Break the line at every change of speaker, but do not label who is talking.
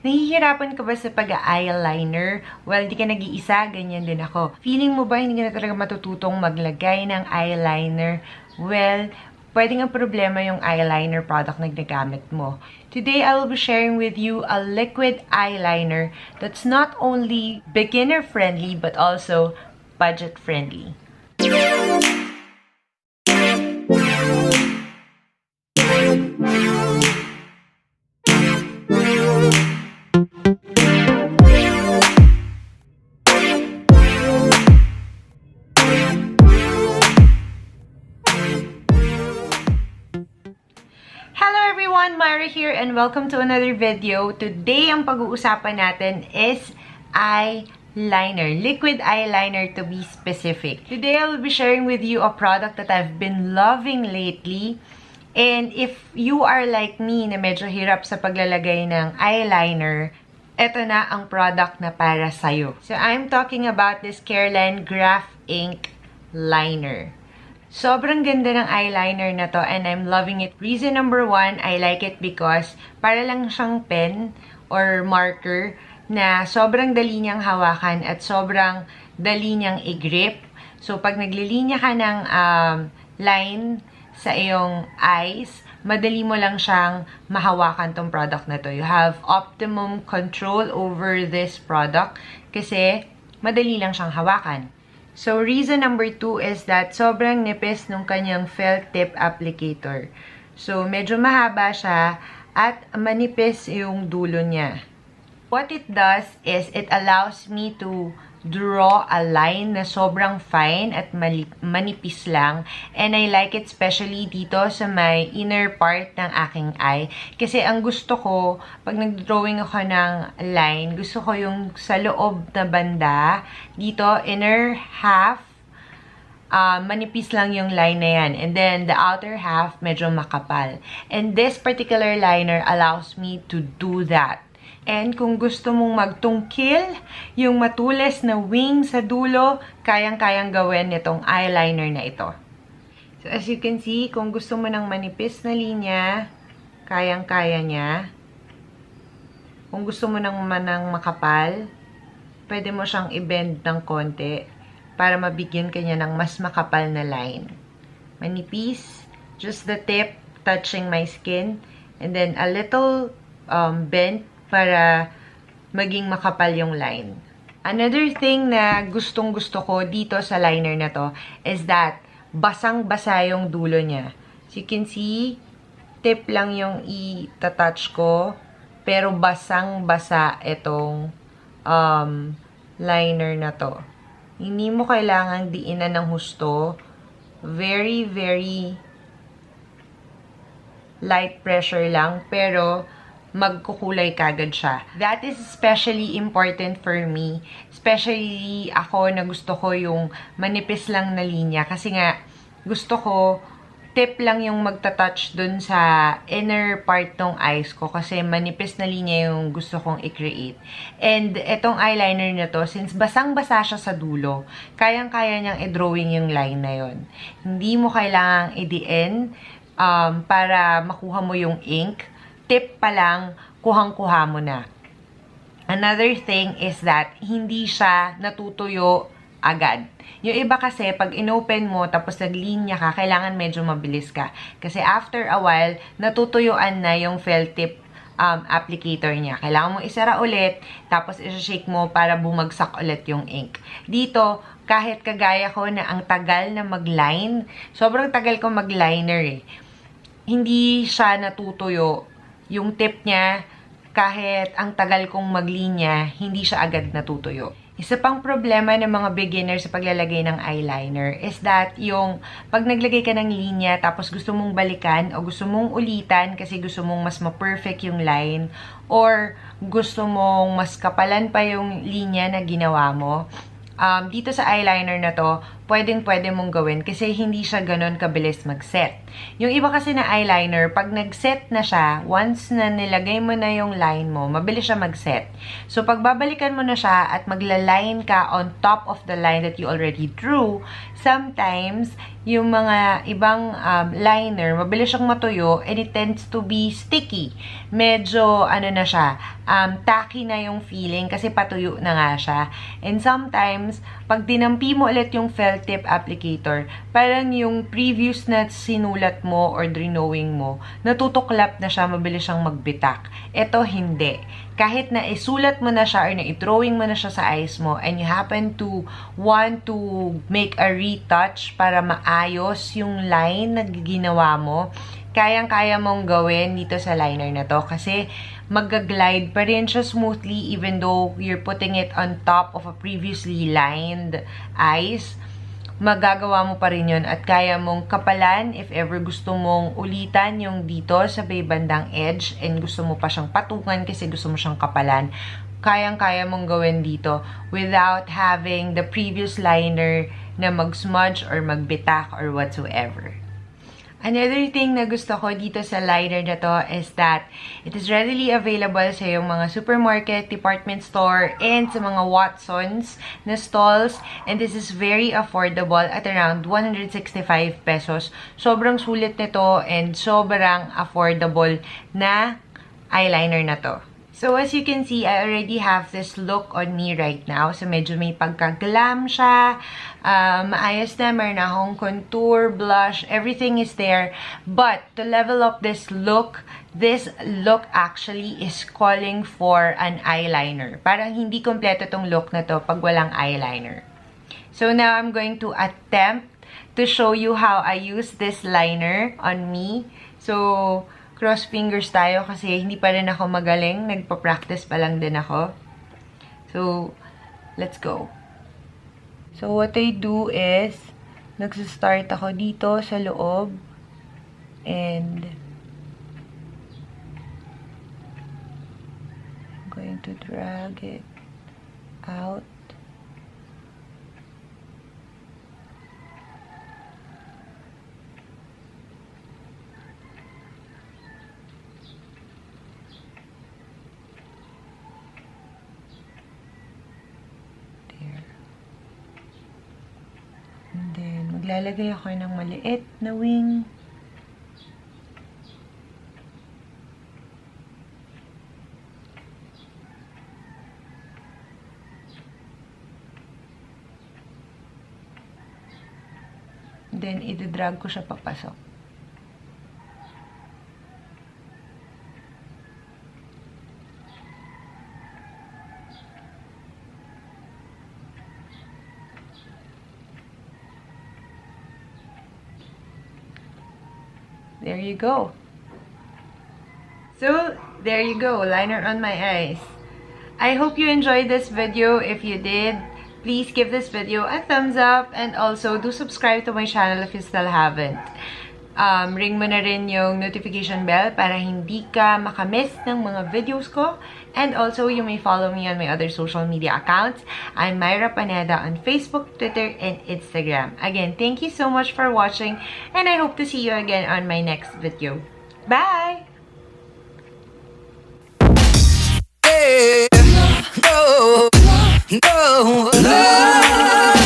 Nahihirapan ka ba sa pag-eyeliner? Well, di ka nag-iisa, ganyan din ako. Feeling mo ba hindi ka na talaga matututong maglagay ng eyeliner? Well, pwedeng ang problema yung eyeliner product na ginagamit mo. Today, I will be sharing with you a liquid eyeliner that's not only beginner-friendly but also budget-friendly. Hello everyone, Myra here and welcome to another video. Today, ang pag-uusapan natin is eyeliner. Liquid eyeliner to be specific. Today, I will be sharing with you a product that I've been loving lately. And if you are like me na medyo hirap sa paglalagay ng eyeliner, eto na ang product na para sa'yo. So, I'm talking about this Careline Graph Ink Liner. Sobrang ganda ng eyeliner na to and I'm loving it. Reason number one, I like it because para lang siyang pen or marker na sobrang dali niyang hawakan at sobrang dali niyang i-grip. So, pag naglilinya ka ng line sa iyong eyes, madali mo lang siyang mahawakan tong product na to. You have optimum control over this product kasi madali lang siyang hawakan. So, reason number two is that sobrang nipis nung kanyang felt tip applicator. So, medyo mahaba siya at manipis yung dulo niya. What it does is it allows me to draw a line na sobrang fine at manipis lang. And I like it especially dito sa my inner part ng aking eye. Kasi ang gusto ko, pag nag-drawing ako ng line, gusto ko yung sa loob na banda, dito, inner half, manipis lang yung line na yan. And then, the outer half, medyo makapal. And this particular liner allows me to do that. And kung gusto mong magtungkil, yung matulis na wing sa dulo, kayang-kayang gawin nitong eyeliner na ito. So, as you can see, kung gusto mo ng manipis na linya, kayang-kaya niya. Kung gusto mo ng makapal, pwede mo siyang i-bend ng konti para mabigyan ka niya ng mas makapal na line. Manipis, just the tip touching my skin, and then a little bend para maging makapal yung line. Another thing na gustong-gusto ko dito sa liner na to is that basang-basa yung dulo niya. So you can see, tip lang yung i-touch ko, pero basang-basa itong liner na to. Hindi mo kailangang diinan ng husto. Very, very light pressure lang, pero magkukulay kagad siya. That is especially important for me. Especially ako na gusto ko yung manipis lang na linya. Kasi nga, gusto ko, tip lang yung magta-touch dun sa inner part ng eyes ko. Kasi manipis na linya yung gusto kong i-create. And etong eyeliner na to, since basang-basa siya sa dulo, kayang-kaya niyang i-drawing yung line na yon. Hindi mo kailangang i-DN para makuha mo yung ink. Tip pa lang, kuhang-kuha mo na. Another thing is that hindi siya natutuyo agad. Yung iba kasi, pag inopen mo, tapos naglinya ka, kailangan medyo mabilis ka. Kasi after a while, natutuyuan na yung felt tip applicator niya. Kailangan mo isara ulit, tapos isa-shake mo para bumagsak ulit yung ink. Dito, kahit kagaya ko na ang tagal na mag-line, sobrang tagal ko mag-liner eh. Hindi siya natutuyo. Yung tip niya, kahit ang tagal kong maglinya, hindi siya agad natutuyo. Isa pang problema ng mga beginner sa paglalagay ng eyeliner is that yung pag naglagay ka ng linya tapos gusto mong balikan o gusto mong ulitan kasi gusto mong mas ma-perfect yung line or gusto mong mas kapalan pa yung linya na ginawa mo, dito sa eyeliner na to, pwedeng-pwede mong gawin kasi hindi siya ganon kabilis mag-set. Yung iba kasi na eyeliner, pag nag-set na siya, once na nilagay mo na yung line mo, mabilis siya mag-set. So, pag babalikan mo na siya at magla-line ka on top of the line that you already drew, sometimes, yung mga ibang liner, mabilis siyang matuyo and it tends to be sticky. Medyo, ano na siya, tacky na yung feeling kasi patuyo na nga siya. And sometimes, pag dinampi mo ulit yung felt tip applicator, parang yung previous na sinulat mo or drawing mo, natutuklap na siya, mabilis siyang magbitak. Ito, hindi. Kahit na isulat mo na siya or na i-drawing mo na siya sa eyes mo and you happen to want to make a retouch para maayos yung line na ginawa mo, kayang-kaya mong gawin dito sa liner na to kasi mag-glide pa rin siya smoothly even though you're putting it on top of a previously lined eyes. Magagawa mo pa rin yun at kaya mong kapalan if ever gusto mong ulitan yung dito sa may bandang edge and gusto mo pa siyang patungan kasi gusto mo siyang kapalan. Kayang-kaya mong gawin dito without having the previous liner na mag-smudge or magbitak or whatsoever. Another thing na gusto ko dito sa liner na to is that it is readily available sa yung mga supermarket, department store, and sa mga Watsons na stalls. And this is very affordable at around 165 pesos. Sobrang sulit nito and sobrang affordable na eyeliner na to. So, as you can see, I already have this look on me right now. So, medyo may pagka-glam siya. Maayos na. Meron akong contour, blush. Everything is there. But, to level up this look actually is calling for an eyeliner. Parang hindi kompleto tong look na to pag walang eyeliner. So, now I'm going to attempt to show you how I use this liner on me. So, cross fingers tayo kasi hindi pa rin ako magaling. Nagpa-practice pa lang din ako. So, let's go. So, what I do is, nagsistart ako dito sa loob. And, I'm going to drag it out. Maglalagay ako ng maliit na wing. Then, i-drag ko siya papasok. There you go. So, there you go. Liner on my eyes. I hope you enjoyed this video. If you did, please give this video a thumbs up and also do subscribe to my channel if you still haven't. Ring mo na rin yung notification bell para hindi ka makamiss ng mga videos ko. And also, you may follow me on my other social media accounts. I'm Myra Paneda on Facebook, Twitter, and Instagram. Again, thank you so much for watching, and I hope to see you again on my next video. Bye! Hey, no, no, no.